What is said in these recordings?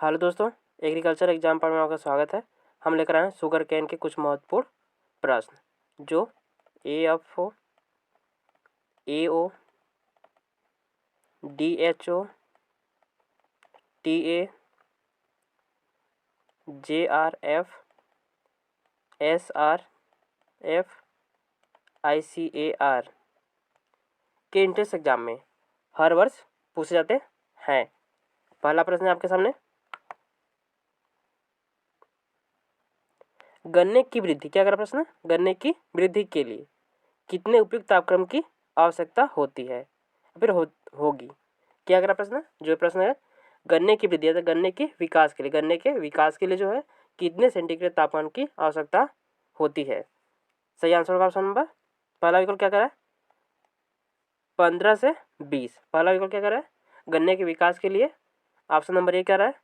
Hello दोस्तों, agriculture exam पर में आपका स्वागत है। हम लेकर आए हैं शुगर केन के कुछ महत्वपूर्ण प्रश्न जो AFO, AO, DHO, TA, JRF, SRF, ICAR के इंट्रेंस एग्जाम में हर वर्ष पूछे जाते हैं। पहला प्रश्न है आपके सामने, गन्ने की वृद्धि, क्या कर प्रश्न, गन्ने की वृद्धि के लिए कितने उपयुक्त तापक्रम की आवश्यकता होती है फिर होगी। क्या करा प्रश्न, जो प्रश्न है गन्ने की वृद्धि है, गन्ने के विकास के लिए, गन्ने के विकास के लिए जो है कितने सेंटीग्रेड तापमान की आवश्यकता होती है। सही आंसर होगा ऑप्शन नंबर पहला विकल्प क्या करा है 15 से 20। पहला विकल्प क्या करा है गन्ने के विकास के लिए ऑप्शन नंबर ए क्या रहा है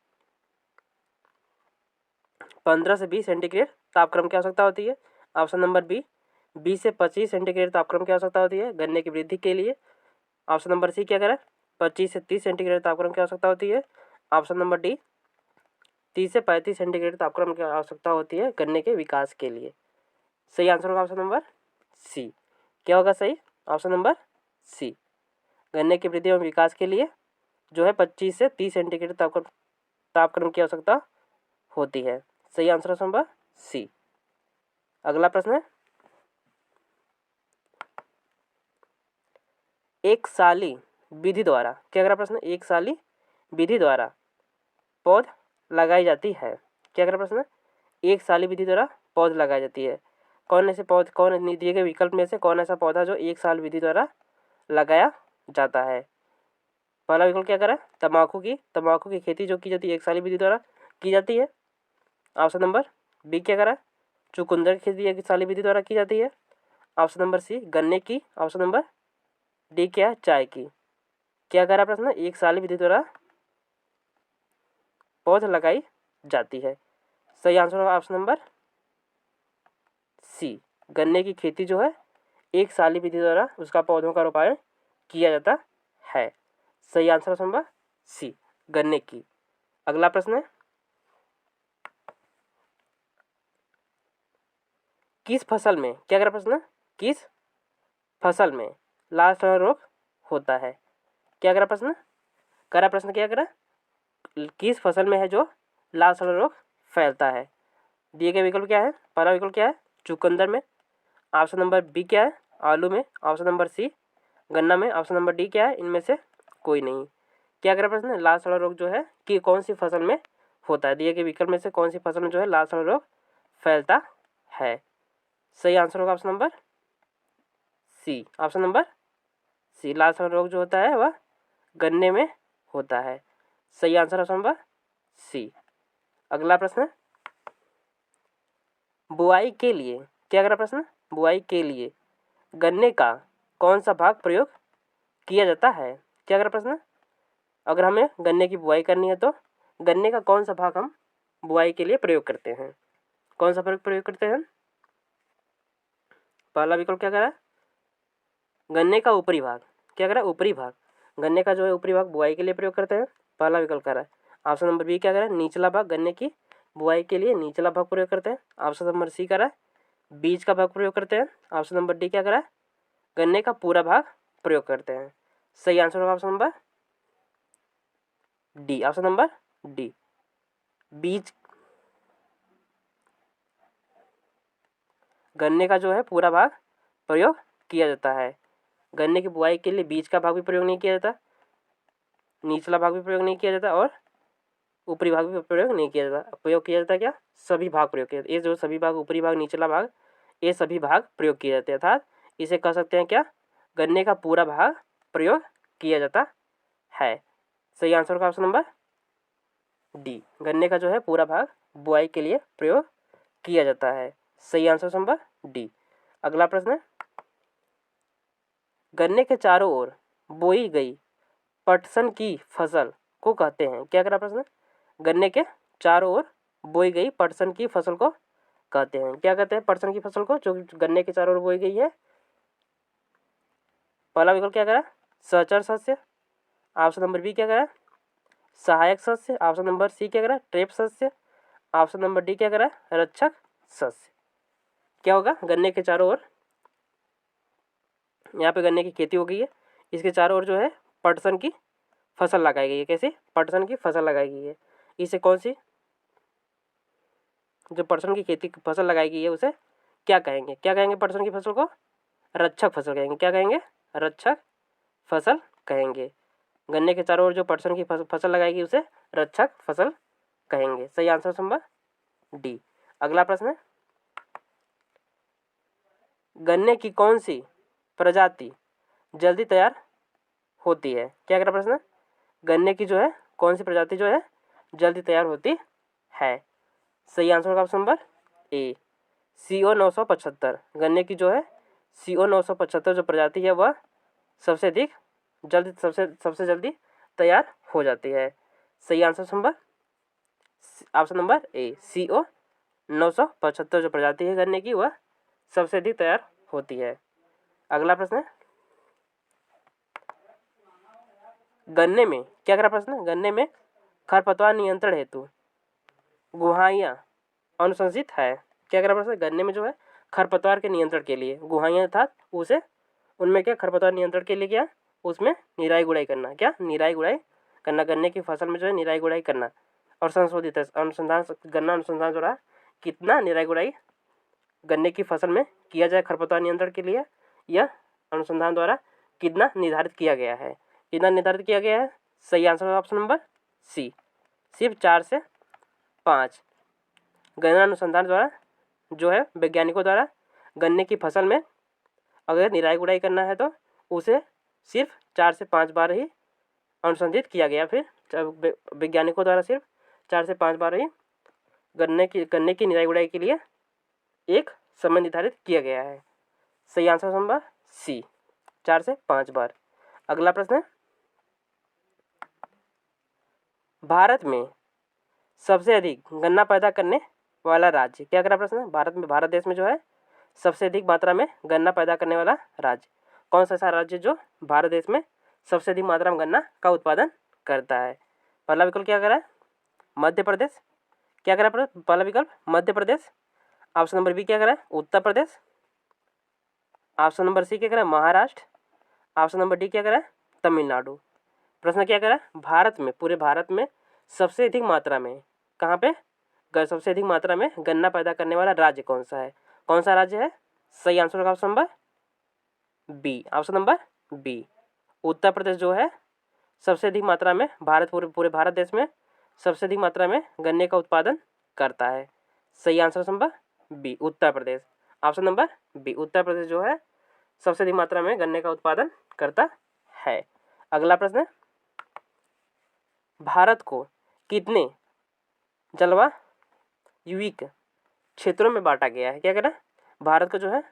15 से 20 सेंटीग्रेड तापक्रम की आवश्यकता होती है। ऑप्शन नंबर बी 20 से 25 सेंटीग्रेड तापक्रम की आवश्यकता होती है गन्ने की वृद्धि के लिए। ऑप्शन नंबर सी क्या करें 25 से 30 सेंटीग्रेड तापक्रम की आवश्यकता होती है। ऑप्शन नंबर डी 30 से 35 सेंटीग्रेड तापक्रम की आवश्यकता होती है गन्ने के विकास के लिए। सही आंसर होगा ऑप्शन नंबर सी। क्या होगा सही, ऑप्शन नंबर सी, गन्ने की वृद्धि एवं विकास के लिए जो है 25 से 30 सेंटीग्रेड तापक्रम की आवश्यकता होती है। सही आंसर ऑप्शन नंबर सी। अगला प्रश्न है, एक साली विधि द्वारा, क्या अगला प्रश्न, एक साली विधि द्वारा पौध लगाई जाती है। क्या अगला प्रश्न, एक साली विधि द्वारा पौध लगाई जाती है। कौन ऐसे पौध, कौन दिए गए विकल्प में से कौन ऐसा पौधा जो एक साल विधि द्वारा लगाया जाता है। पहला विकल्प क्या करा, तंबाकू की खेती जो की जाती है एक साली विधि द्वारा की जाती है। ऑप्शन नंबर बी क्या करा, चुकंदर की खेती एक साली विधि द्वारा की जाती है। ऑप्शन नंबर सी गन्ने की। ऑप्शन नंबर डी क्या, चाय की। क्या करा प्रश्न, एक साली विधि द्वारा पौध लगाई जाती है। सही आंसर होगा ऑप्शन नंबर सी, गन्ने की खेती जो है एक साली विधि द्वारा उसका पौधों का रोपाण किया जाता है। सही आंसर ऑप्शन नंबर सी, गन्ने की। अगला प्रश्न है, किस फसल में, क्या करा प्रश्न, किस फसल में लाल सड़न रोग होता है। क्या करा प्रश्न, करा प्रश्न क्या करा, किस फसल में है जो लाल सड़न रोग फैलता है। दिए गए विकल्प क्या है, पहला विकल्प क्या है चुकंदर में। ऑप्शन नंबर बी क्या है आलू में। ऑप्शन नंबर सी गन्ना में। ऑप्शन नंबर डी क्या है इनमें से कोई नहीं। क्या करा प्रश्न, लाल सड़न रोग जो है कि कौन सी फसल में होता है। दिए गए विकल्प में से कौन सी फसल में जो है लाल सड़न रोग फैलता है। सही आंसर होगा option number C, option number C, लाल सड़न रोग जो होता है वह गन्ने में होता है। सही आंसर ऑप्शन नंबर सी। अगला प्रश्न, बुआई के लिए, क्या अगला प्रश्न, बुआई के लिए गन्ने का कौन सा भाग प्रयोग किया जाता है। क्या अगला प्रश्न, अगर हमें गन्ने की बुआई करनी है तो गन्ने का कौन सा भाग हम बुआई के लिए प्रयोग करते हैं। कौन सा प्रयोग करते हैं। पहला विकल्प क्या करा, गन्ने का ऊपरी भाग। क्या करा, ऊपरी भाग, गन्ने का जो है ऊपरी भाग बुआई के लिए प्रयोग करते हैं। पहला विकल्प करा है। ऑप्शन नंबर बी क्या करा, निचला भाग, गन्ने की बुआई के लिए निचला भाग प्रयोग करते हैं। ऑप्शन नंबर सी करा बीज का भाग प्रयोग करते हैं। ऑप्शन नंबर डी क्या करा गन्ने का पूरा भाग प्रयोग करते हैं। सही आंसर होगा option number D, option number D, बीज, गन्ने का जो है पूरा भाग प्रयोग किया जाता है। गन्ने की बुआई के लिए बीज का भाग भी प्रयोग नहीं किया जाता, निचला भाग भी प्रयोग नहीं किया जाता और ऊपरी भाग भी प्रयोग नहीं किया जाता। प्रयोग किया जाता है क्या, सभी भाग प्रयोग किया जाता है। ये जो सभी भाग, ऊपरी भाग, निचला भाग, ये सभी भाग प्रयोग किए जाते हैं। अर्थात इसे कह सकते हैं क्या, गन्ने का पूरा भाग प्रयोग किया जाता है। सही आंसर का ऑप्शन नंबर डी, गन्ने का जो है पूरा भाग बुआई के लिए प्रयोग किया जाता है। सही आंसर नंबर डी। अगला प्रश्न है, गन्ने के चारों ओर बोई गई पटसन की फसल को कहते हैं। क्या करा प्रश्न, गन्ने के चारों ओर बोई गई पटसन की फसल को कहते हैं। क्या कहते हैं पटसन की फसल को जो गन्ने के चारों ओर बोई गई है। पहला विकल्प क्या करा, सहचर सस्य। ऑप्शन नंबर बी क्या करा सहायक सस्य। ऑप्शन नंबर सी क्या कह रहा है, ट्रेप सस्य। ऑप्शन नंबर डी क्या कह रहा है, रक्षक सस्य। क्या होगा, गन्ने के चारों ओर, यहाँ पे गन्ने की खेती हो गई है, इसके चारों ओर जो है पटसन की फसल लगाई गई है। कैसे, पटसन की फसल लगाई गई है। इसे कौन सी, जो पटसन की खेती फसल लगाई गई है उसे क्या कहेंगे, क्या कहेंगे, पटसन की फसल को रक्षक फसल कहेंगे। क्या कहेंगे, रक्षक फसल कहेंगे। गन्ने के चारों ओर जो पटसन की फसल लगाई गई उसे रक्षक फसल कहेंगे। सही आंसर नंबर डी। अगला प्रश्न है, गन्ने की कौन सी प्रजाति जल्दी तैयार होती है। क्या कह रहा प्रश्न, गन्ने की जो है कौन सी प्रजाति जो है जल्दी तैयार होती है। सही आंसर होगा ऑप्शन नंबर ए, CO 975। गन्ने की जो है CO 975 जो प्रजाति है वह सबसे अधिक जल्दी सबसे जल्दी तैयार हो जाती है। सही आंसर नंबर ऑप्शन नंबर ए, CO 975 जो प्रजाति है गन्ने की वह सबसे अधिक तैयार होती है। अगला प्रश्न है, गन्ने में क्या करा प्रश्न, गन्ने में खरपतवार नियंत्रण हेतु गुहाइयाँ अनुशंसित है। क्या करा प्रश्न, गन्ने में जो है खरपतवार के नियंत्रण के लिए गुहाइयाँ था उसे, उनमें क्या खरपतवार नियंत्रण के लिए क्या, उसमें निराई गुड़ाई करना। क्या, निराई गुड़ाई करना, गन्ने की फसल में जो है निराई गुड़ाई करना। और संशोधित है अनुसंधान, गन्ना अनुसंधान द्वारा कितना निराई गुड़ाई गन्ने की फसल में किया जाए खरपतवार नियंत्रण के लिए, यह अनुसंधान द्वारा कितना निर्धारित किया गया है, कितना निर्धारित किया गया है। सही आंसर ऑप्शन नंबर सी, सिर्फ 4 से 5। गन्ना अनुसंधान द्वारा जो है वैज्ञानिकों द्वारा गन्ने की फसल में अगर निराई गुड़ाई करना है तो उसे सिर्फ 4 से 5 बार ही अनुसंधित किया गया। फिर वैज्ञानिकों द्वारा सिर्फ 4 से 5 बार ही गन्ने की निराई गुड़ाई के लिए एक समय निर्धारित किया गया है। सही आंसर नंबर सी, 4 से 5 बार। अगला प्रश्न है, भारत में सबसे अधिक गन्ना पैदा करने वाला राज्य। क्या करा प्रश्न है, भारत देश में जो है सबसे अधिक मात्रा में गन्ना पैदा करने वाला राज्य कौन सा ऐसा राज्य जो भारत देश में सबसे अधिक मात्रा में गन्ना का उत्पादन करता है। पहला विकल्प क्या करा है, मध्य प्रदेश। क्या करा पहला विकल्प Madhya Pradesh. Option number B क्या करा है, Uttar Pradesh. Option number C क्या करा है, महाराष्ट्र। ऑप्शन नंबर डी क्या करा है, तमिलनाडु। प्रश्न क्या करा, भारत में, पूरे भारत में सबसे अधिक मात्रा में कहाँ पे सबसे अधिक मात्रा में गन्ना पैदा करने वाला राज्य कौन सा है, कौन सा राज्य है। सही आंसर होगा option number B, option number B, Uttar Pradesh जो है सबसे अधिक मात्रा में पूरे भारत देश में सबसे अधिक मात्रा में गन्ने का उत्पादन करता है। सही आंसर नंबर बी, उत्तर प्रदेश। Option number B, Uttar Pradesh जो है सबसे अधिक मात्रा में गन्ने का उत्पादन करता है। अगला प्रश्न है, भारत को कितने जलवायुयिक क्षेत्रों में बांटा गया है। क्या कह रहा है, भारत को जो है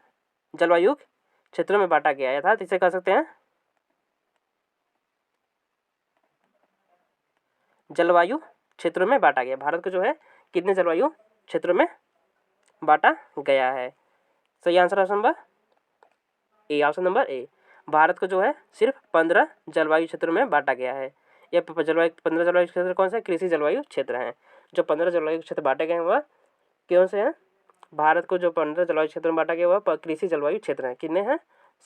जलवायु क्षेत्रों में बांटा गया है, अर्थात इसे कह सकते हैं जलवायु क्षेत्रों में बांटा गया। भारत को जो है कितने जलवायु क्षेत्रों में बांटा गया है। सही answer option number A, option number ए, भारत को जो है सिर्फ 15 जलवायु क्षेत्रों में बांटा गया है। ये 15 जलवायु क्षेत्र कौन से, कृषि जलवायु क्षेत्र हैं। जो 15 जलवायु क्षेत्र बांटे गए हैं वह कौन से हैं, भारत को जो 15 जलवायु क्षेत्र में बांटा गया वह कृषि जलवायु क्षेत्र हैं। कितने हैं,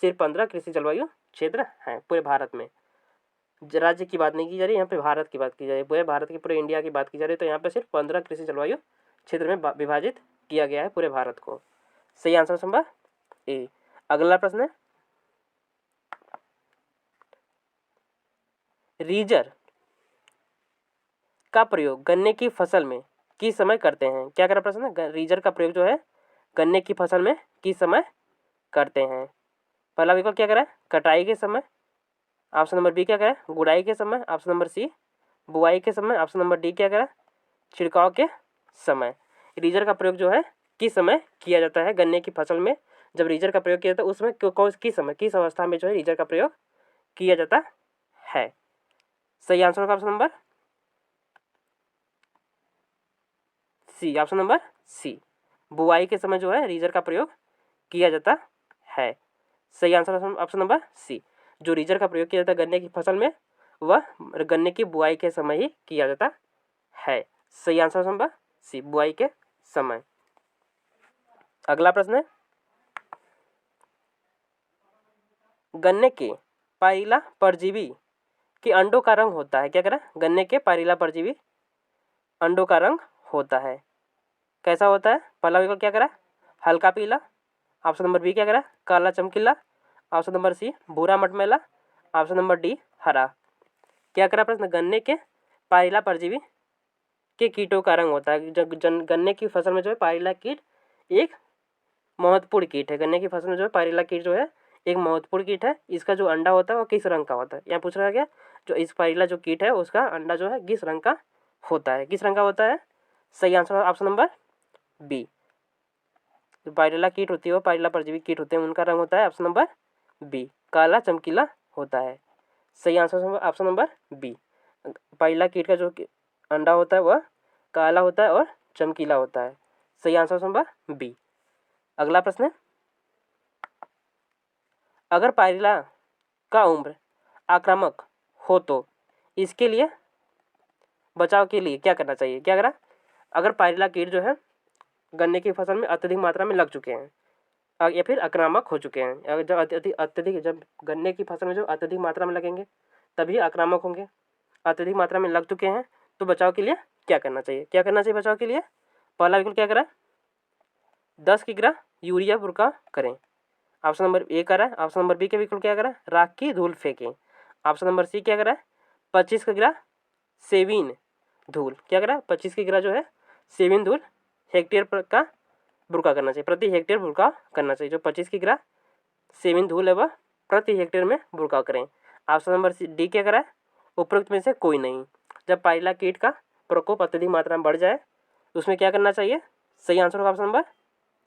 सिर्फ 15 कृषि जलवायु क्षेत्र हैं पूरे भारत में। राज्य की बात नहीं की जा रही, यहाँ पे भारत की बात की जा रही है, पूरे भारत की, पूरे इंडिया की बात की जा रही है। तो यहाँ पे सिर्फ 15 कृषि जलवायु क्षेत्र में विभाजित किया गया है पूरे भारत को। सही आंसर नंबर ए। अगला प्रश्न है, रीजर का प्रयोग गन्ने की फसल में किस समय करते हैं। क्या करा प्रश्न है, रीजर का प्रयोग जो है गन्ने की फसल में किस समय करते हैं। पहला विकल्प क्या करा है, कटाई के समय। ऑप्शन नंबर बी क्या करा है, गुड़ाई के समय। ऑप्शन नंबर सी, बुआई के समय। ऑप्शन नंबर डी क्या करा, छिड़काव के समय। रीजर का प्रयोग जो है किस समय किया जाता है गन्ने की फसल में। जब रीजर का प्रयोग किया जाता है उसमें किस समय, किस अवस्था में जो है रीजर का प्रयोग किया जाता है। सही आंसर होगा option number C, option number C, बुआई के समय जो है रीजर का प्रयोग किया जाता है। सही आंसर ऑप्शन नंबर सी, जो रीजर का प्रयोग किया जाता है गन्ने की फसल में वह गन्ने की बुआई के समय ही किया जाता है। सही आंसर नंबर सी, बुआई के समय। अगला प्रश्न है, गन्ने के पाइला परजीवी के अंडों का रंग होता है। क्या कह रहा है? गन्ने के पाइला परजीवी अंडों का रंग होता है, कैसा होता है? पहला विकल्प क्या कह रहा है? हल्का पीला। ऑप्शन नंबर बी क्या कह रहा है? काला चमकीला। ऑप्शन नंबर सी भूरा मटमैला। ऑप्शन नंबर डी हरा। क्या कह रहा है प्रश्न? गन्ने के पाइला परजीवी के कीटों का रंग होता है। गन्ने की फसल में जो है पाइला कीट एक महत्वपूर्ण कीट है। गन्ने की फसल में जो है पाइला कीट जो है एक महत्वपूर्ण कीट है। इसका जो अंडा होता है वो किस रंग का होता है? यहाँ पूछ रहा है क्या, जो इस पाइला जो कीट है उसका अंडा जो है किस रंग का होता है? किस रंग का होता है? सही आंसर ऑप्शन नंबर बी। जो पाइला कीट होती है वो पाइला परजीवी कीट होते हैं, उनका रंग होता है ऑप्शन नंबर बी, काला चमकीला होता है। सही आंसर ऑप्शन नंबर बी। पाइला कीट का जो अंडा होता है वह काला होता है और चमकीला होता है। सही आंसर नंबर बी। अगला प्रश्न है, अगर पाइला का उम्र आक्रामक हो तो इसके लिए बचाव के लिए क्या करना चाहिए? क्या करा? अगर पाइला कीट जो है गन्ने की फसल में अत्यधिक मात्रा में लग चुके हैं या फिर आक्रामक हो चुके हैं, अगर जब अत्यधिक जब गन्ने की फसल में जो अत्यधिक मात्रा में लगेंगे तभी आक्रामक होंगे। अत्यधिक मात्रा में लग चुके हैं तो बचाव के लिए क्या करना चाहिए? क्या करना चाहिए बचाव के लिए? पहला विकल्प क्या करा? 10 किग्रा यूरिया बुरका करें। ऑप्शन नंबर ए करा है। ऑप्शन नंबर बी के विकल्प क्या करा? राख की धूल फेंकें। ऑप्शन नंबर सी क्या करा? 25 किग्रा सेविन धूल। क्या करा? 25 किग्रा जो है सेविन धूल हेक्टेयर का बुरका करना चाहिए, प्रति हेक्टेयर बुरका करना चाहिए। जो 25 किग्रा सेविन धूल है वह प्रति हेक्टेयर में बुरका करें। ऑप्शन नंबर डी क्या करा? उपरोक्त में से कोई नहीं। जब पाइला कीट का प्रकोप अत्यधिक मात्रा में बढ़ जाए तो उसमें क्या करना चाहिए? सही आंसर होगा ऑप्शन नंबर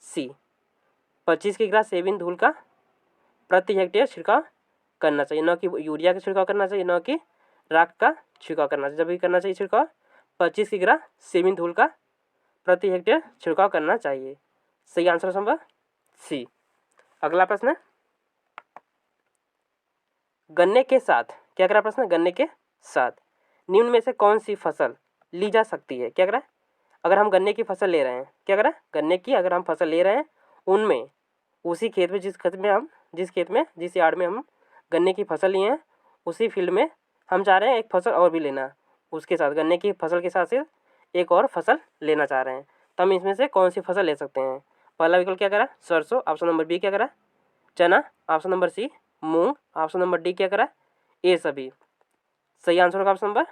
सी, 25 किग्रा सेविन धूल का प्रति हेक्टेयर छिड़काव करना चाहिए। न कि यूरिया का छिड़काव करना चाहिए, न कि राख का छिड़काव करना चाहिए। जब भी करना चाहिए छिड़काव 25 किग्रा सेविन धूल का प्रति हेक्टेयर छिड़काव करना चाहिए। सही आंसर नंबर सी। अगला प्रश्न है, गन्ने के साथ क्या करा? प्रश्न गन्ने के साथ निम्न में से कौन सी फसल ली जा सकती है? क्या करा? अगर हम गन्ने की फसल ले रहे हैं, क्या करा? गन्ने की अगर हम फसल ले रहे हैं उनमें उसी खेत में जिस यार्ड में हम गन्ने की फसल लिए हैं उसी फील्ड में हम चाह रहे हैं एक फसल और भी लेना, उसके साथ गन्ने की फसल के साथ सिर्फ एक और फसल लेना चाह रहे हैं, तो हम इसमें से कौन सी फसल ले सकते हैं? पहला विकल्प क्या करा? सरसों। ऑप्शन नंबर बी क्या करा? चना। ऑप्शन नंबर सी मूंग। ऑप्शन नंबर डी क्या करा? ये सभी। सही आंसर होगा ऑप्शन नंबर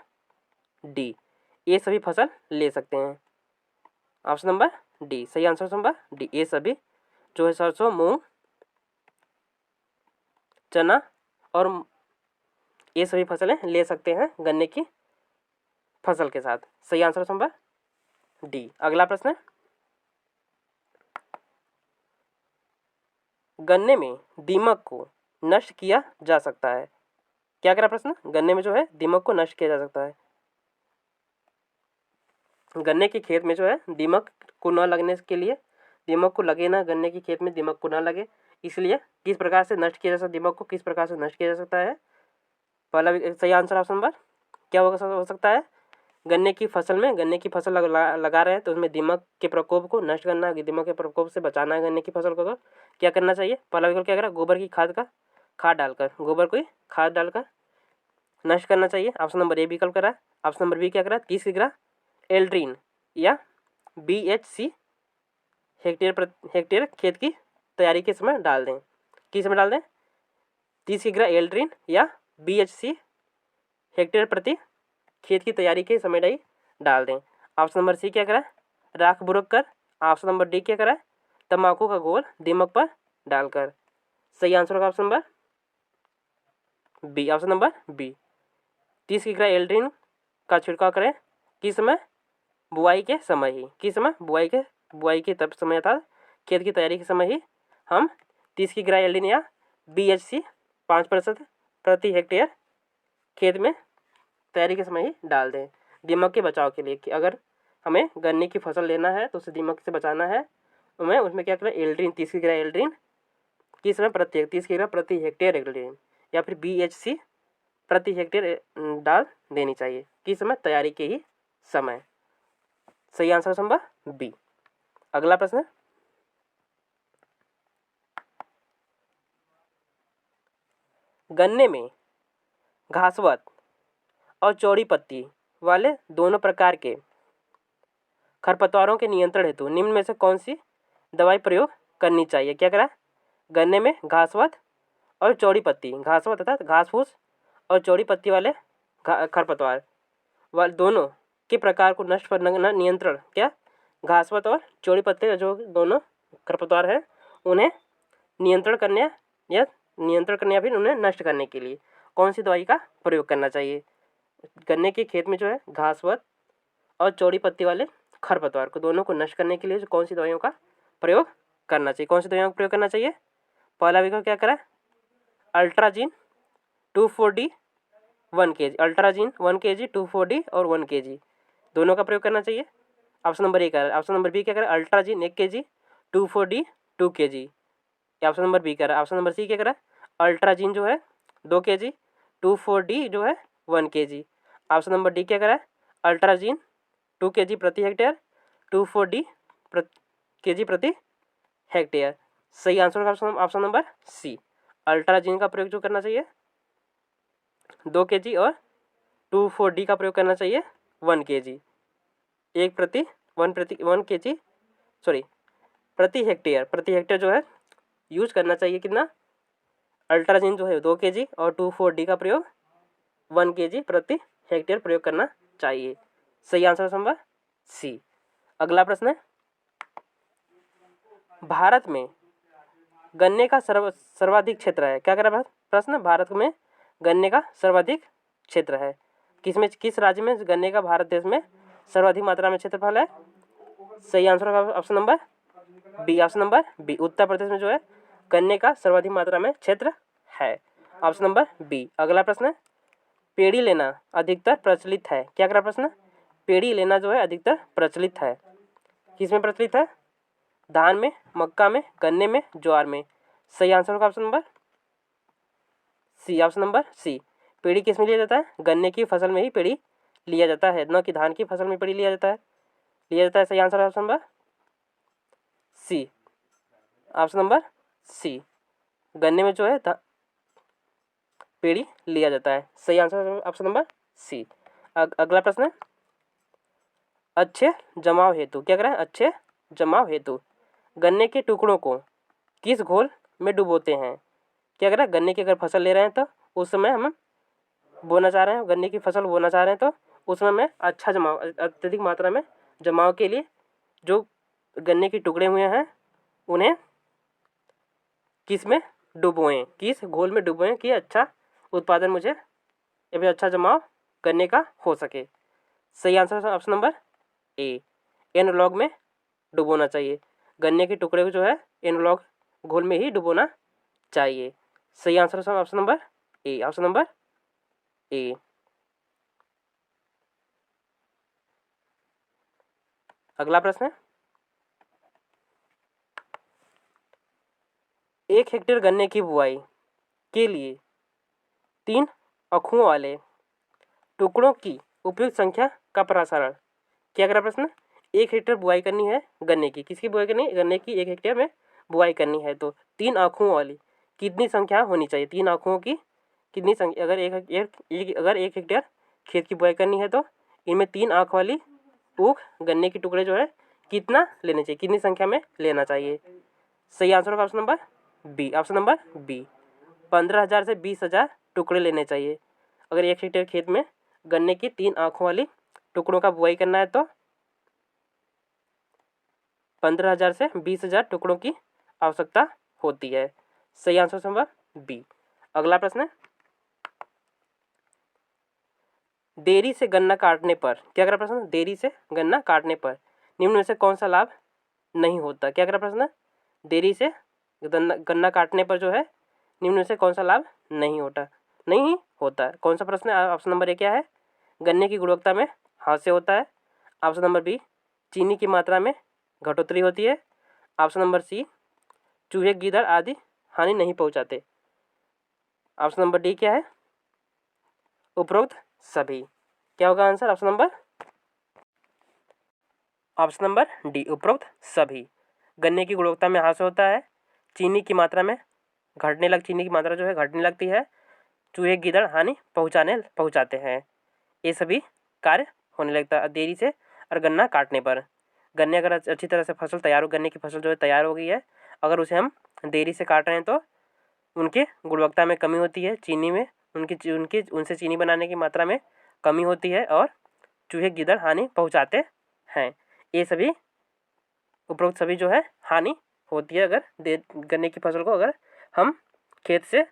डी, ये सभी फसल ले सकते हैं। ऑप्शन नंबर डी सही आंसर नंबर डी, ये सभी जो है सरसों मूंग चना और ये सभी फसलें ले सकते हैं गन्ने की फसल के साथ। सही आंसर नंबर डी। अगला प्रश्न है, गन्ने में दीमक को नष्ट किया जा सकता है। क्या करा प्रश्न? गन्ने में जो है दीमक को नष्ट किया जा सकता है। गन्ने के खेत में जो है दीमक को न लगने के लिए, दीमक को लगे ना, गन्ने के खेत में दीमक को न लगे इसलिए किस प्रकार से नष्ट किया जा सकता है? दीमक को किस प्रकार से नष्ट किया जा सकता है? पहला सही आंसर ऑप्शन नंबर क्या हो सकता है? गन्ने की फसल में गन्ने की फसल लगा रहे हैं तो उसमें दीमक के प्रकोप को नष्ट करना, दीमक के प्रकोप से बचाना है गन्ने की फसल को, तो क्या करना चाहिए? पहला विकल्प क्या करा? गोबर की खाद डालकर, गोबर की खाद डालकर नष्ट करना चाहिए। ऑप्शन नंबर ए विकल्प करा। ऑप्शन नंबर बी क्या करा? 30 किग्रा एल्ड्रीन या BHC हेक्टेयर खेत की तैयारी के समय डाल दें। किस समय डाल दें? 30 किग्रा एल्ड्रीन या BHC हेक्टेयर प्रति खेत की तैयारी के समय डाल दें। ऑप्शन नंबर सी क्या करा? राख बुरक कर। ऑप्शन नंबर डी क्या करा? तम्बाकू का घोल दीमक पर डालकर। सही आंसर होगा option number B, option number B, 30 किग्रा एल्ड्रीन का छिड़काव करें किस समय? बुआई के समय ही। किस समय? बुआई के तब समय अर्थात खेत की तैयारी के समय ही हम 30 किग्रा एल्ड्रीन या BHC 5% प्रति हेक्टेयर खेत में तैयारी के समय ही डाल दें दीमक के बचाव के लिए। कि अगर हमें गन्ने की फसल लेना है तो उसे दीमक से बचाना है तो मैं उसमें क्या करें? एल्ड्रीन 30 किग्रा एल्ड्रीन किस समय? 30 किग्रा प्रति हेक्टेयर एल्ड्रीन या फिर BHC प्रति हेक्टेयर डाल देनी चाहिए। किस समय? तैयारी के ही समय। सही आंसर संभव बी। अगला प्रश्न, गन्ने में घासवत और चौड़ी पत्ती वाले दोनों प्रकार के खरपतवारों के नियंत्रण हेतु निम्न में से कौन सी दवाई प्रयोग करनी चाहिए? क्या करा? गन्ने में घासवत और चौड़ी पत्ती, घासवत अर्थात घास फूस और चौड़ी पत्ती वाले खरपतवार वाले दोनों के प्रकार को नष्ट करना नियंत्रण, क्या? घासवत और चौड़ी पत्ते जो दोनों खरपतवार हैं उन्हें नियंत्रण करने या फिर उन्हें नष्ट करने के लिए कौन सी दवाई का प्रयोग करना चाहिए? गन्ने के खेत में जो है घासवत और चौड़ी पत्ती वाले खरपतवार को दोनों को नष्ट करने के लिए कौन सी दवाइयों का प्रयोग करना चाहिए? कौन सी दवाइयों का प्रयोग करना चाहिए? पहला विकल्प क्या करा? अल्ट्राजीन 2,4-D 1 kg, अल्ट्राजीन 1 kg, 2,4-D और 1 kg दोनों का प्रयोग करना चाहिए। ऑप्शन नंबर ए करा। ऑप्शन नंबर बी क्या करा? अल्ट्राजीन 1 kg, 2,4-D 2 kg। Option number B करा। ऑप्शन नंबर सी क्या करा? अल्ट्राजीन जो है 2 kg, 2,4-D जो है 1 kg। ऑप्शन नंबर डी क्या करा? अल्ट्राजीन 2 kg प्रति हेक्टेयर, 2,4-D kg प्रति हेक्टेयर। सही आंसर का ऑप्शन नंबर सी, अल्ट्राजीन का प्रयोग जो करना चाहिए 2 kg और 2,4-D का प्रयोग करना चाहिए 1 kg। प्रति हेक्टेयर जो है यूज करना चाहिए कितना? अल्ट्राजीन जो है 2 kg और 2,4-D का प्रयोग 1 kg प्रति हेक्टेयर प्रयोग करना चाहिए। सही आंसर संभव सी। अगला प्रश्न है, भारत में गन्ने का सर्वाधिक क्षेत्र है। क्या करा प्रश्न? भारत में गन्ने का सर्वाधिक क्षेत्र है। किस राज्य में गन्ने का भारत देश में सर्वाधिक मात्रा में क्षेत्रफल है? सही आंसर का option number B. Option number B, Uttar Pradesh में जो है गन्ने का सर्वाधिक मात्रा में क्षेत्र है। Option number B. अगला प्रश्न है, पेड़ी लेना अधिकतर प्रचलित है। क्या करा प्रश्न? पेड़ी लेना जो है अधिकतर प्रचलित है। किसमें प्रचलित है? धान में, मक्का में, गन्ने में, ज्वार में। सही आंसर होगा option number C. Option number C, पेड़ी किस में लिया जाता है? गन्ने की फसल में ही पेड़ी लिया जाता है, न कि धान की फसल में पेड़ी लिया जाता है। सही आंसर है option number C. Option number C, गन्ने में जो है पेड़ी लिया जाता है। सही आंसर ऑप्शन नंबर सी। अगला प्रश्न है, अच्छे जमाव हेतु, क्या करें? अच्छे जमाव हेतु गन्ने के टुकड़ों को किस घोल में डुबोते हैं? क्या करें? गन्ने की अगर फसल ले रहे हैं तो उस समय हम बोना चाह रहे हैं, गन्ने की फसल बोना चाह रहे हैं तो उसमें मैं अच्छा जमाव, अत्यधिक मात्रा में जमाव के लिए जो गन्ने के टुकड़े हुए हैं उन्हें किस में डुबोएं, किस घोल में डुबोएं कि अच्छा उत्पादन मुझे या फिर अच्छा जमाव गन्ने का हो सके। सही answer option number A, analogue में डुबोना चाहिए। गन्ने के टुकड़े को जो है एनालॉग घोल में ही डुबोना चाहिए। सही answer option number A. Option number ए। अगला प्रश्न है, 1 हेक्टेयर गन्ने की बुआई के लिए 3 अखुओं वाले टुकड़ों की उपयुक्त संख्या का प्रसारण। क्या करा प्रश्न? 1 हेक्टेयर बुआई करनी है गन्ने की, किसकी बुआई करनी है? गन्ने की 1 हेक्टेयर में बुआई करनी है तो 3 आँखों वाली कितनी संख्या होनी चाहिए? 3 आँखों की कितनी संख्या? अगर एक हेक्टेयर खेत की बुआई करनी है तो इनमें 3 आँख वाली ऊख गन्ने के टुकड़े जो है कितना लेने चाहिए, कितनी संख्या में लेना चाहिए? सही आंसर होगा option number B. Option number B, 15,000 से 20,000 टुकड़े लेने चाहिए। अगर 1 हेक्टेयर खेत में गन्ने की 3 आँखों वाली टुकड़ों का बुआई करना है तो 15,000 से 20,000 टुकड़ों की आवश्यकता होती है। सही आंसर संभव बी। अगला प्रश्न है, देरी से गन्ना काटने पर, क्या करा प्रश्न? देरी से गन्ना काटने पर निम्न में से कौन सा लाभ नहीं होता? क्या करा प्रश्न? देरी से गन्ना काटने पर जो है निम्न में से कौन सा लाभ नहीं होता? कौन सा प्रश्न है? ऑप्शन नंबर ए क्या है? गन्ने की गुणवत्ता में हास्य होता है। ऑप्शन नंबर बी, चीनी की मात्रा में घटोतरी होती है। ऑप्शन नंबर सी, चूहे गीदड़ आदि हानि नहीं पहुंचाते। ऑप्शन नंबर डी क्या है? उपरोक्त सभी। क्या होगा आंसर? ऑप्शन नंबर डी, उपरोक्त सभी। गन्ने की गुणवत्ता में ह्रास होता है, चीनी की मात्रा चीनी की मात्रा जो है घटने लगती है, चूहे गिदड़ हानि पहुँचाते हैं। ये सभी कार्य होने लगता है देरी से और गन्ना काटने पर। गन्ने अगर अच्छी तरह से गन्ने की फसल जो है तैयार हो गई है, अगर उसे हम देरी से काट रहे हैं तो उनके गुणवत्ता में कमी होती है, चीनी में उनसे चीनी बनाने की मात्रा में कमी होती है और चूहे गिदड़ हानि पहुँचाते हैं। ये सभी उपरोक्त सभी जो है हानि होती है अगर गन्ने की फसल को अगर हम खेत से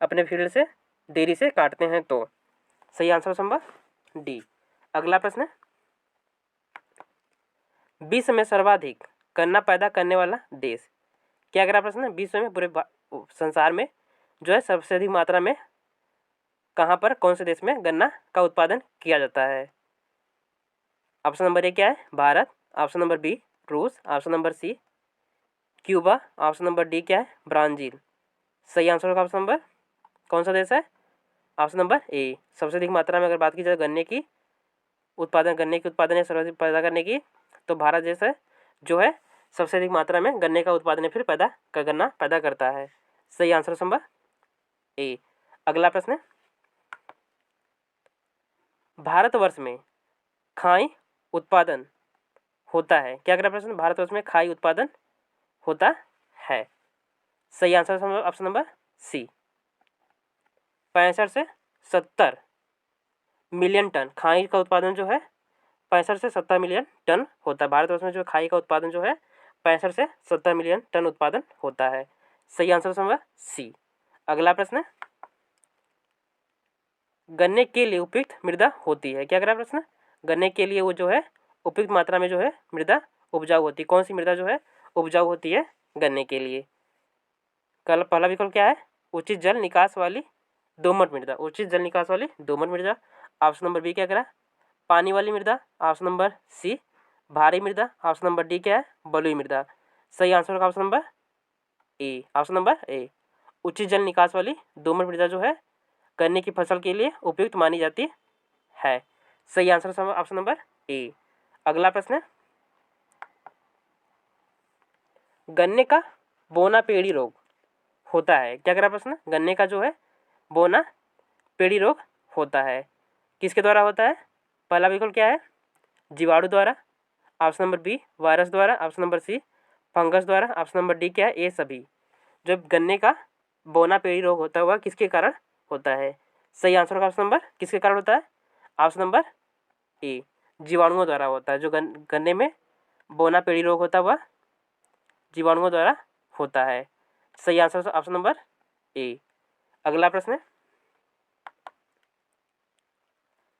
अपने फील्ड से देरी से काटते हैं तो। सही आंसर संभव डी। अगला प्रश्न, विश्व में सर्वाधिक गन्ना पैदा करने वाला देश। क्या अगला प्रश्न है? विश्व में पूरे संसार में जो है सबसे अधिक मात्रा में कहाँ पर कौन से देश में गन्ना का उत्पादन किया जाता है? ऑप्शन नंबर ए क्या है? भारत। ऑप्शन नंबर बी रूस। Option number C Cuba. Option number D क्या है? ब्राज़ील। सही आंसर होगा ऑप्शन नंबर कौन सा देश है? ऑप्शन नंबर ए। सबसे अधिक मात्रा में अगर बात की जाए गन्ने की उत्पादन या सर्वाधिक पैदा करने की, तो भारत देश है जो है सबसे अधिक मात्रा में गन्ने का उत्पादन फिर गन्ना पैदा करता है। सही आंसर नंबर ए। अगला प्रश्न, भारतवर्ष में खाई उत्पादन होता है। क्या अगला प्रश्न? भारतवर्ष में खाई उत्पादन होता है। सही आंसर ऑप्शन नंबर सी। 65 से 70 मिलियन टन खाई का उत्पादन जो है 65 से 70 मिलियन टन होता है। भारतवर्ष में जो खाई का उत्पादन जो है 65 से 70 मिलियन टन उत्पादन होता है। सही आंसर नंबर सी। अगला प्रश्न, गन्ने के लिए उपयुक्त मृदा होती है। क्या अगला प्रश्न? गन्ने के लिए वो जो है उपयुक्त मात्रा में जो है मृदा उपजाऊ होती है। कौन सी मृदा जो है उपजाऊ होती है गन्ने के लिए? कल पहला विकल्प क्या है? उचित जल निकास वाली दोमट मृदा। उचित जल निकास वाली दोमट मृदा। ऑप्शन नंबर बी क्या करा? पानी वाली मृदा। ऑप्शन नंबर सी भारी मृदा। ऑप्शन नंबर डी क्या है? बलुई मृदा। सही आंसर होगा option number A. Option number ए, उचित जल निकास वाली दोमट मृदा जो है गन्ने की फसल के लिए उपयुक्त मानी जाती है। सही आंसर ऑप्शन नंबर ए। अगला प्रश्न, गन्ने का बोना पेड़ी रोग होता है। क्या अगला प्रश्न? गन्ने का जो है बोना पेड़ी रोग होता है, किसके द्वारा होता है? पहला विकल्प क्या है? जीवाणु द्वारा। ऑप्शन नंबर बी वायरस द्वारा। ऑप्शन नंबर सी फंगस द्वारा। ऑप्शन नंबर डी क्या है? ये सभी। जब गन्ने का बोना पेड़ी रोग होता है वह किसके कारण होता है? सही आंसर होगा ऑप्शन नंबर किसके कारण होता है? ऑप्शन नंबर ए, जीवाणुओं द्वारा होता है। जो गन्ने में बोना पेड़ी रोग होता है वह जीवाणुओं द्वारा होता है। सही आंसर ऑप्शन नंबर ए। अगला प्रश्न,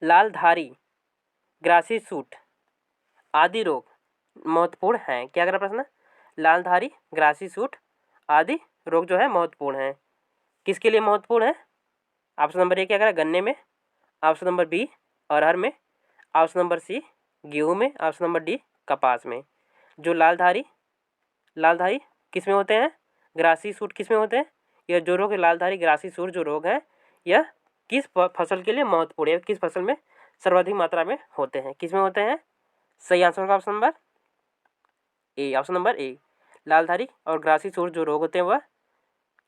लालधारी ग्रासी सूट आदि रोग महत्वपूर्ण हैं। क्या अगला प्रश्न? लालधारी ग्रासी सूट आदि रोग जो है महत्वपूर्ण हैं, किसके लिए महत्वपूर्ण है? ऑप्शन नंबर ए क्या करें? गन्ने में। ऑप्शन नंबर बी अरहर में। ऑप्शन नंबर सी गेहूं में। ऑप्शन नंबर डी कपास में। जो लालधारी किस में होते हैं? ग्रासी सूट किस में होते हैं? यह जो रोग लालधारी ग्रासी सूट जो रोग है यह किस फसल के लिए महत्वपूर्ण है? किस फसल में सर्वाधिक मात्रा में होते हैं? किस में होते हैं? सही आंसर होगा option number A. Option number ए, लालधारी और ग्रासी सूट जो रोग होते हैं वह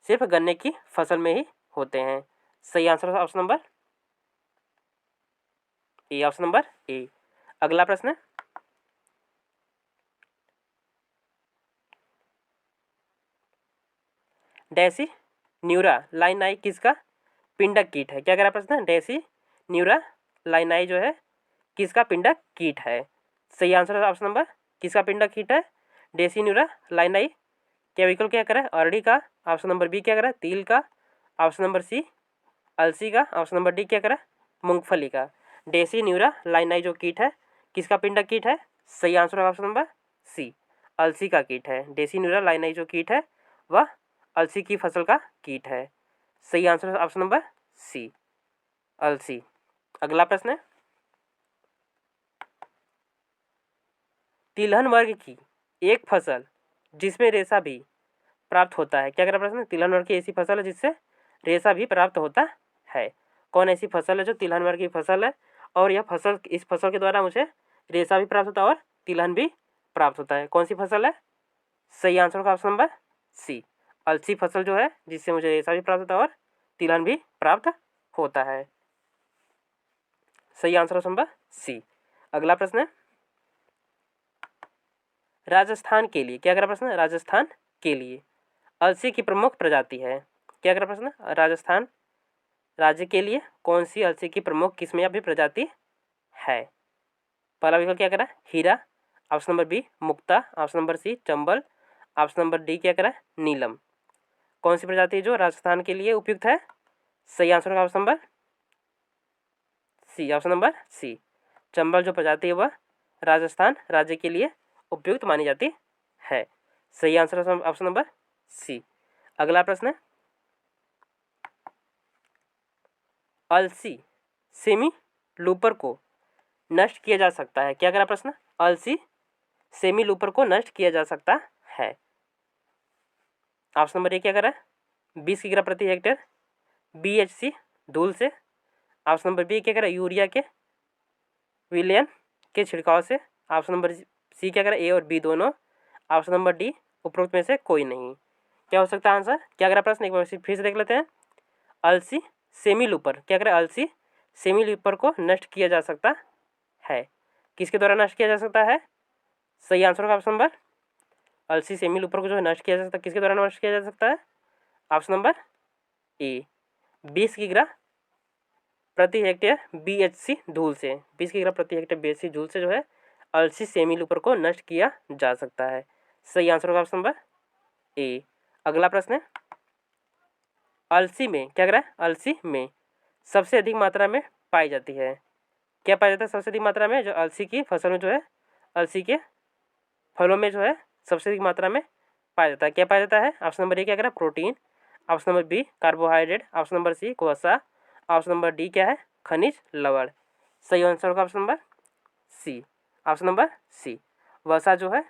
सिर्फ गन्ने की फसल में ही होते हैं। सही answer option number A. Option number ए। अगला प्रश्न, डेसी न्यूरा लाइनाई किसका पिंडक कीट है? क्या कह रहा प्रश्न? डेसी न्यूरा लाइनाई जो है किसका पिंडक कीट है? सही आंसर ऑप्शन नंबर किसका पिंडक कीट है? डेसी न्यूरा लाइनाई। क्या विकल्प क्या करें? अरड़ी का। ऑप्शन नंबर बी क्या करें? तिल का। ऑप्शन नंबर सी अलसी का। ऑप्शन नंबर डी क्या करें? मूंगफली का। डेसी न्यूरा लाइनाई जो कीट है किसका पिंडक कीट है? सही आंसर ऑप्शन नंबर सी अलसी का कीट है। डेसी न्यूरा लाइनाई जो कीट है वह अलसी की फसल का कीट है। सही आंसर ऑप्शन नंबर सी अलसी। अगला प्रश्न है, तिलहन वर्ग की एक फसल जिसमें रेशा भी प्राप्त होता है। क्या कह रहा प्रश्न? तिलहन वर्ग की ऐसी फसल है जिससे रेशा भी प्राप्त होता है, कौन ऐसी फसल है जो तिलहन वर्ग की फसल है और यह फसल, इस फसल के द्वारा मुझे रेशा भी प्राप्त होता है और तिलहन भी प्राप्त होता है। कौन सी फसल है? सही आंसर होगा ऑप्शन नंबर सी, अलसी फसल जो है जिससे मुझे रेशा भी प्राप्त होता है और तिलहन भी प्राप्त होता है। सही आंसर ऑप्शन नंबर सी। अगला प्रश्न है राजस्थान के लिए, क्या अगला प्रश्न है? राजस्थान के लिए अलसी की प्रमुख प्रजाति है। क्या अगला प्रश्न? राजस्थान राज्य के लिए कौन सी अलसी की प्रमुख किस्म या भी प्रजाति है? पहला विकल्प क्या करा? हीरा। ऑप्शन नंबर बी मुक्ता। Option number C Chambal. Option number D क्या करा? नीलम। कौन सी प्रजाति जो राजस्थान के लिए उपयुक्त है? सही आंसर होगा option number C. Option number C, Chambal जो प्रजाति है वह राजस्थान राज्य के लिए उपयुक्त मानी जाती है। सही आंसर ऑप्शन नंबर सी। अगला प्रश्न है अलसी सेमी लूपर को नष्ट किया जा सकता है। क्या करा प्रश्न? अलसी सेमी लूपर को नष्ट किया जा सकता है। ऑप्शन नंबर ए क्या करा? 20 किग्रा प्रति हेक्टेयर BHC धूल से। ऑप्शन नंबर बी क्या करा? यूरिया के विलयन के छिड़काव से। ऑप्शन नंबर सी क्या करा? ए और बी दोनों। ऑप्शन नंबर डी उपरोक्त में से कोई नहीं। क्या हो सकता है आंसर? क्या करा प्रश्न? एक बार फिर से देख लेते हैं। अलसी सेमी लूपर, क्या करें? अलसी सेमी लूपर को नष्ट किया जा सकता है। किसके द्वारा नष्ट किया जा सकता है? सही आंसर होगा ऑप्शन नंबर अलसी सेमी लूपर को जो है नष्ट किया जा सकता है। किसके द्वारा नष्ट किया जा सकता है? ऑप्शन नंबर ए 20 किग्रा प्रति हेक्टेयर BHC धूल से। 20 किग्रा प्रति हेक्टेयर BHC धूल से जो है अलसी सेमी लूपर को नष्ट किया जा सकता है। सही आंसर होगा ऑप्शन नंबर ए। अगला प्रश्न है अलसी में, क्या करें? अलसी में सबसे अधिक मात्रा में पाई जाती है। क्या पाया जाता है सबसे अधिक मात्रा में? जो अलसी की फसल में जो है, अलसी के फलों में जो है सबसे अधिक मात्रा में पाया जाता है। क्या पाया जाता है? ऑप्शन नंबर ए क्या करें? Protein. Option number B carbohydrate. Option number C वसा। ऑप्शन नंबर डी क्या है? खनिज लवण। सही आंसर होगा option number C. Option number C, वसा जो है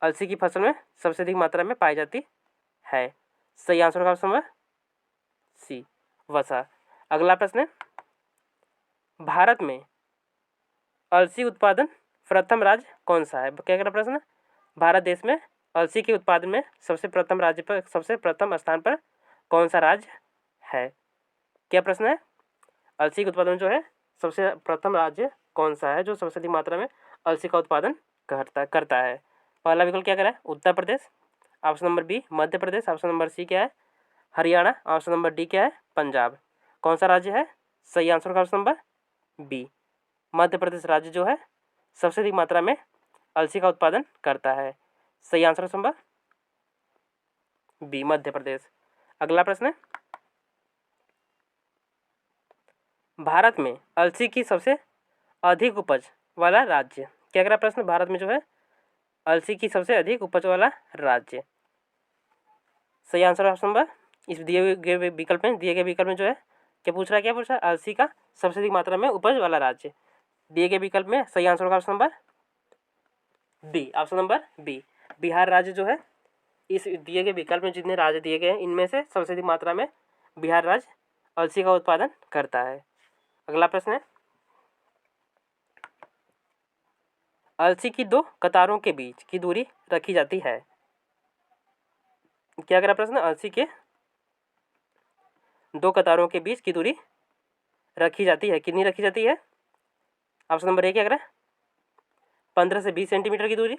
अलसी की फसल में सबसे अधिक मात्रा में पाई जाती है। सही आंसर होगा ऑप्शन नंबर सी, वसा। अगला प्रश्न है भारत में अलसी उत्पादन प्रथम राज्य कौन सा है? क्या करा प्रश्न? भारत देश में अलसी के उत्पादन में सबसे प्रथम राज्य पर, सबसे प्रथम स्थान पर कौन सा राज्य है? क्या प्रश्न है? अलसी के उत्पादन जो है सबसे प्रथम राज्य कौन सा है जो सबसे अधिक मात्रा में अलसी का उत्पादन करता है? पहला विकल्प क्या करा? Uttar Pradesh. Option number B Madhya प्रदेश। ऑप्शन नंबर सी क्या है? हरियाणा। ऑप्शन नंबर डी क्या है? पंजाब। कौन सा राज्य है? सही आंसर का option number B, Madhya Pradesh राज्य जो है सबसे अधिक मात्रा में अलसी का उत्पादन करता है। सही answer option number B, Madhya प्रदेश। अगला प्रश्न है भारत में अलसी की सबसे अधिक उपज वाला राज्य। क्या अगला प्रश्न? भारत में जो है अलसी की सबसे अधिक उपज वाला राज्य। सही आंसर ऑप्शन नंबर इस दिए गए विकल्प में जो है क्या पूछ रहा है? क्या पूछ रहा है? अलसी का सबसे अधिक मात्रा में उपज वाला राज्य। दिए गए विकल्प में सही आंसर होगा option number B. Option number B, Bihar राज्य जो है इस दिए गए विकल्प में जितने राज्य दिए गए हैं इनमें से सबसे अधिक मात्रा में बिहार राज्य अलसी का उत्पादन करता है। अगला प्रश्न है अलसी की दो कतारों के बीच की दूरी रखी जाती है। क्या अगला प्रश्न? अलसी के दो कतारों के बीच की दूरी रखी जाती है। कितनी रखी जाती है? ऑप्शन नंबर ए क्या करें? 15 से 20 सेंटीमीटर की दूरी।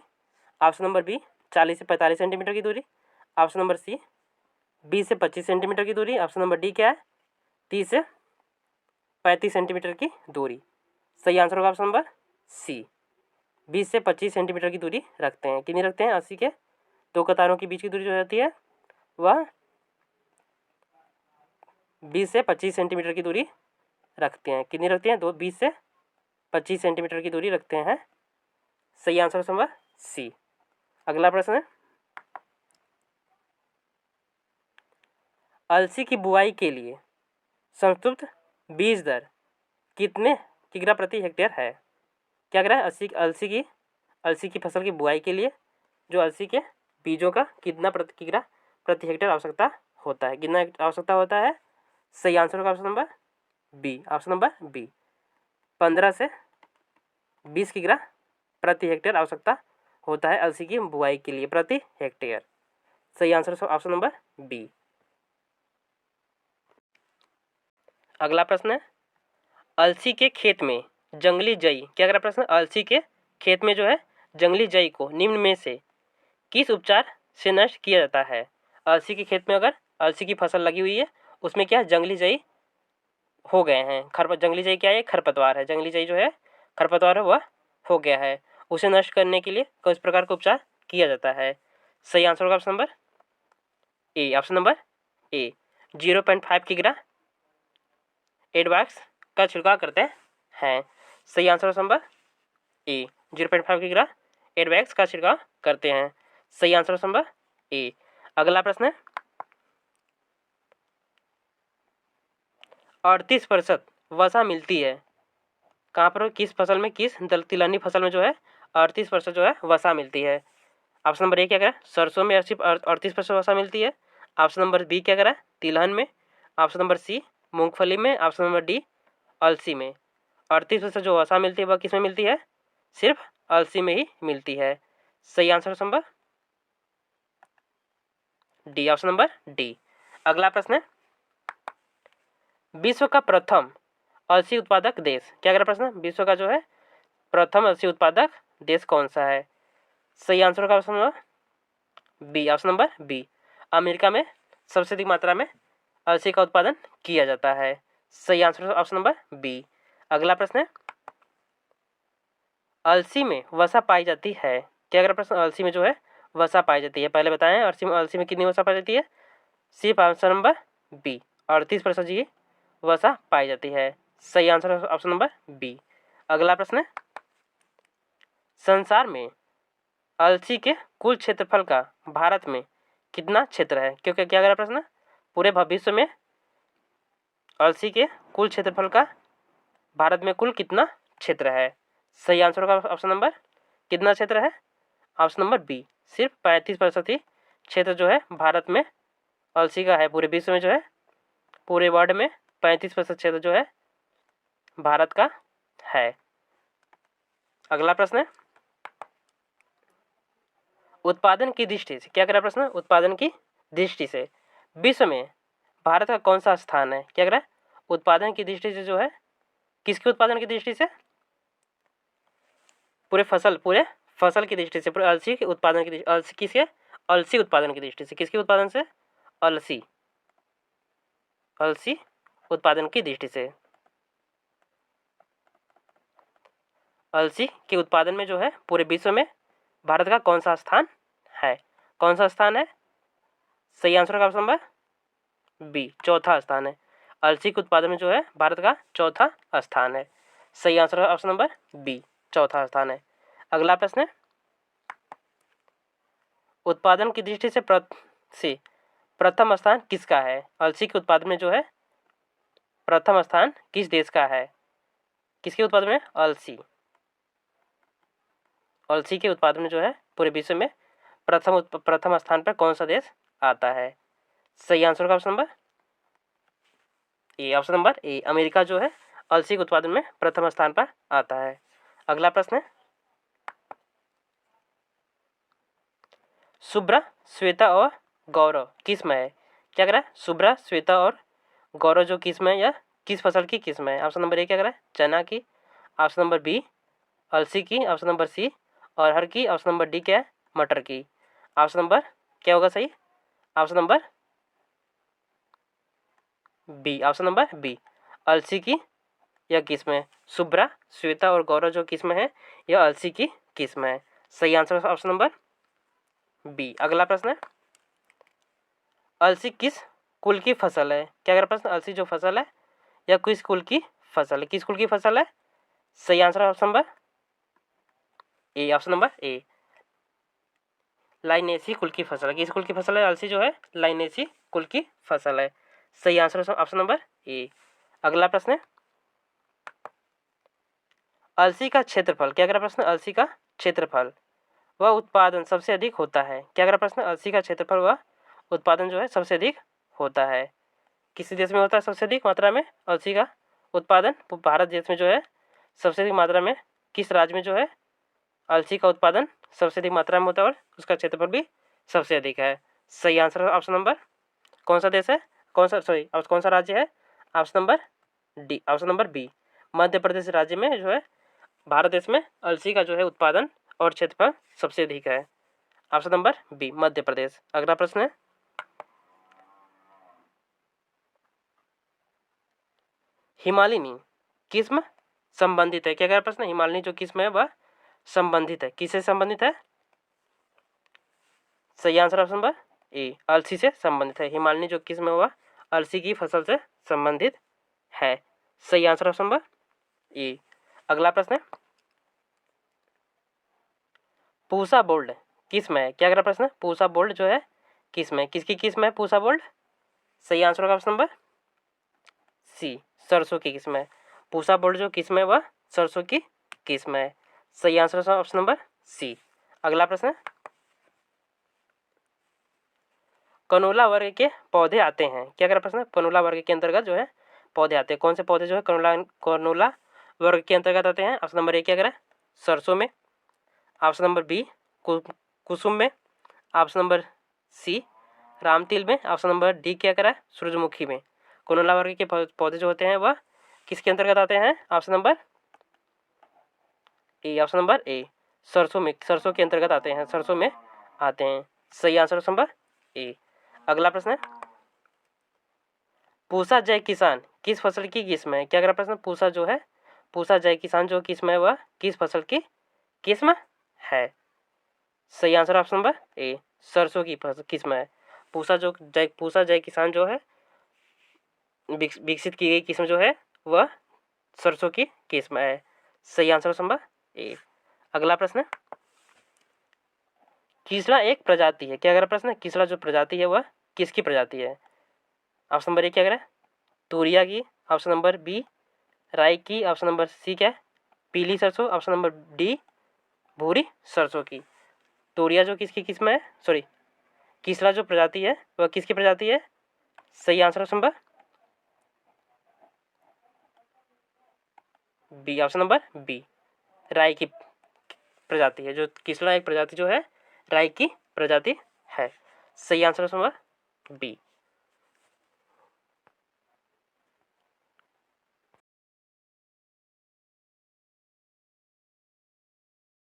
ऑप्शन नंबर बी 40 से 45 सेंटीमीटर की दूरी। ऑप्शन नंबर सी 20 से 25 सेंटीमीटर की दूरी। ऑप्शन नंबर डी क्या है? 30 से 35 सेंटीमीटर की दूरी। सही आंसर होगा ऑप्शन नंबर सी, 20 से 25 सेंटीमीटर की दूरी रखते हैं। कितनी रखते हैं? अलसी के दो कतारों के बीच की दूरी जो रहती है वह 20 से 25 सेंटीमीटर की दूरी रखते हैं। कितनी रखते हैं? 20 से 25 सेंटीमीटर की दूरी रखते हैं। सही आंसर नंबर सी। अगला प्रश्न है अलसी की बुआई के लिए संतृप्त बीज दर कितने किग्रा प्रति हेक्टेयर है? क्या करें? अलसी की फसल की बुआई के लिए जो अलसी के बीजों का कितना किग्रा प्रति हेक्टेयर आवश्यकता होता है? कितना आवश्यकता होता है? सही आंसर होगा option number B, option number B. 15 से 20 किग्रा प्रति हेक्टेयर आवश्यकता होता है अलसी की बुआई के लिए प्रति हेक्टेयर। सही आंसर ऑप्शन नंबर बी। अगला प्रश्न है, अलसी के खेत में जंगली जई, क्या अगला प्रश्न, अलसी के खेत में जो है जंगली जई को निम्न में से किस उपचार से नष्ट किया जाता है। अलसी के खेत में अगर अलसी की फसल लगी हुई है, उसमें क्या जंगली जई हो गए हैं, जंगली जई क्या है, खरपतवार है, जंगली जई जो है खरपतवार है वह हो गया है, उसे नष्ट करने के लिए किस प्रकार का उपचार किया जाता है। सही आंसर होगा option number A, option number ए, 0.5 किग्रा एडवाक्स का छिड़काव करते हैं। सही आंसर ऑप्शन नंबर ए, 0.5 किग्रा एडवैक्स का छिड़काव करते हैं। सही आंसर ऑप्शन नंबर ए। अगला प्रश्न है, 38% वसा मिलती है कहाँ पर, किस फसल में, किस तिलहनी फसल में जो है 38% जो है वसा मिलती है। ऑप्शन नंबर ए क्या करें, सरसों में 38% वसा मिलती है। ऑप्शन नंबर बी क्या करें, तिलहन में। ऑप्शन नंबर सी मूंगफली में। ऑप्शन नंबर डी अलसी में। 38% जो वसा मिलती है वह किस में मिलती है, सिर्फ अलसी में ही मिलती है। सही answer option number D, option number D. अगला प्रश्न है, विश्व का प्रथम अलसी उत्पादक देश, क्या अगला प्रश्न, विश्व का जो है प्रथम अलसी उत्पादक देश कौन सा है। सही आंसर का option number B, option number B. America में सबसे अधिक मात्रा में अलसी का उत्पादन किया जाता है। सही आंसर ऑप्शन नंबर बी। अगला प्रश्न है, अलसी में वसा पाई जाती है, क्या अगला प्रश्न, अलसी में जो है वसा पाई जाती है, पहले बताएं अलसी में कितनी वसा पाई जाती है, सिर्फ आंसर नंबर बी, 38% जी वसा पाई जाती है। सही आंसर ऑप्शन नंबर बी। अगला प्रश्न है, संसार में अलसी के कुल क्षेत्रफल का भारत में कितना क्षेत्र है, क्योंकि क्या अगला प्रश्न, पूरे भविष्य में अलसी के कुल क्षेत्रफल का भारत में कुल कितना क्षेत्र है। सही आंसर का ऑप्शन नंबर कितना क्षेत्र है, ऑप्शन नंबर बी, सिर्फ 35% ही क्षेत्र जो है भारत में अलसी का है, पूरे विश्व में जो है, पूरे वर्ल्ड में 35% क्षेत्र जो है भारत का है। अगला प्रश्न है, उत्पादन की दृष्टि से, क्या कह रहा प्रश्न, उत्पादन की दृष्टि से विश्व में भारत का कौन सा स्थान है, क्या कह रहा है, उत्पादन की दृष्टि से जो है, किसके उत्पादन की दृष्टि से, पूरे फसल की दृष्टि से, पूरे अलसी के उत्पादन की दृष्टि, अलसी किसके, अलसी उत्पादन की दृष्टि से, किसके उत्पादन से, अलसी उत्पादन की दृष्टि से, अलसी के उत्पादन में जो है पूरे विश्व में भारत का कौन सा स्थान है, कौन सा स्थान है। सही आंसर का ऑप्शन नंबर बी, चौथा स्थान है, अलसी के उत्पादन में जो है भारत का चौथा स्थान है। सही आंसर का ऑप्शन नंबर बी, चौथा स्थान है। अगला प्रश्न है, उत्पादन की दृष्टि से प्रथम स्थान किसका है, अलसी के उत्पादन में जो है प्रथम स्थान किस देश का है, किसके उत्पादन में, अलसी के उत्पादन में जो है पूरे विश्व में प्रथम स्थान पर कौन सा देश आता है। सही आंसर का option number A, option number A, America जो है अलसी के उत्पादन में प्रथम स्थान पर आता है। अगला प्रश्न है, शुभ्रा, श्वेता और गौरव किस्म है, क्या कह रहा है, शुभ्रा, श्वेता और गौरव जो किस्म है या किस फसल की किस्म है। ऑप्शन नंबर ए क्या कह रहा है, चना की। ऑप्शन नंबर बी अलसी की। ऑप्शन नंबर सी अरहर की। ऑप्शन नंबर डी क्या है, मटर की। ऑप्शन नंबर क्या होगा सही, option number B, option number B, अलसी की यह किस्म है, शुभ्रा, श्वेता और गौरव जो किस्म है यह अलसी की किस्म है। सही आंसर ऑप्शन नंबर बी। अगला प्रश्न है, अलसी किस कुल की फसल है, क्या अगर प्रश्न, अलसी जो फसल है यह किस कुल की फसल है, किस कुल की फसल है। सही answer option number A, option number A, लाइनेसी कुल की फसल है, किस कुल की फसल है, अलसी जो है लाइनेसी कुल की फसल है। सही आंसर ऑप्शन नंबर ए। अगला प्रश्न है, अलसी का क्षेत्रफल, क्या अगर प्रश्न, अलसी का क्षेत्रफल वह उत्पादन सबसे अधिक होता है, क्या अगर प्रश्न, अलसी का क्षेत्रफल वह उत्पादन जो है सबसे अधिक होता है, किसी देश में होता है सबसे अधिक मात्रा में अलसी का उत्पादन भारत देश में जो है सबसे अधिक मात्रा में किस राज्य में जो है अलसी का उत्पादन सबसे अधिक मात्रा में होता है और उसका क्षेत्रफल भी सबसे अधिक है। सही आंसर ऑप्शन नंबर कौन सा देश है, कौन सा राज्य है? Option number D, option number B, Madhya Pradesh राज्य में जो है भारत देश में अलसी का जो है उत्पादन और क्षेत्रफल सबसे अधिक है। ऑप्शन नंबर बी, मध्य प्रदेश। अगला प्रश्न है, हिमालिनी किस्म संबंधित है? क्या क्या प्रश्न? हिमालयनी जो किस्म है वह संबंधित है, किससे संबंधित है? सही आंसर ऑप्शन नंबर ए, अलसी से संबंधित है। हिमालयनी जो किस्म है वह अलसी की फसल से संबंधित है। सही आंसर ऑप्शन नंबर ए। अगला प्रश्न है, पूसा बोल्ड किस्म है? क्या अगला प्रश्न है? पूसा बोल्ड जो है किस्म है, किसकी किस्म है पूसा बोल्ड? सही आंसर होगा ऑप्शन नंबर सी, सरसों की किस्म है। पूसा बोल्ड जो किस्म है वह सरसों की किस्म है। सही आंसर ऑप्शन नंबर सी। अगला प्रश्न है, कनोला वर्ग के पौधे आते हैं? क्या अगला प्रश्न है? कनोला वर्ग के अंतर्गत जो है पौधे आते हैं। कौन से पौधे जो है कनोला वर्ग के अंतर्गत आते हैं? ऑप्शन नंबर ए क्या करें? सरसों में। ऑप्शन नंबर बी, कुसुम में। ऑप्शन नंबर सी, रामतिल में। ऑप्शन नंबर डी क्या करा? सूरजमुखी में। कनोला वर्ग के पौधे जो होते हैं वह किसके अंतर्गत आते हैं? Option number A, option number ए, सरसों में, सरसों के अंतर्गत आते हैं, सरसों में आते हैं। सही आंसर ऑप्शन नंबर ए। अगला प्रश्न है, पूसा जय किसान किस फसल की किस्म है? क्या अगला प्रश्न? पूसा जो है, पूसा जय किसान जो किस्म है वह किस फसल की किस्म है? सही आंसर ऑप्शन नंबर ए, सरसों की किस्म है। पूसा जय किसान जो है विकसित की गई किस्म जो है वह सरसों की किस्म है। सही आंसर ऑप्शन नंबर ए। अगला प्रश्न है, किसला एक प्रजाति है? क्या अगला प्रश्न है? किसला जो प्रजाति है वह किसकी प्रजाति है? ऑप्शन नंबर ए क्या करें? तूरिया की। ऑप्शन नंबर बी, राई की। ऑप्शन नंबर सी क्या है? पीली सरसों। ऑप्शन नंबर डी, भूरी सरसों की। तूरिया जो किसकी किस्म है, सॉरी, किसला जो प्रजाति है वह किसकी प्रजाति है? सही answer option number B, option number B, राई की प्रजाति है। जो किसला एक प्रजाति जो है राई की प्रजाति है। सही आंसर ऑप्शन नंबर बी।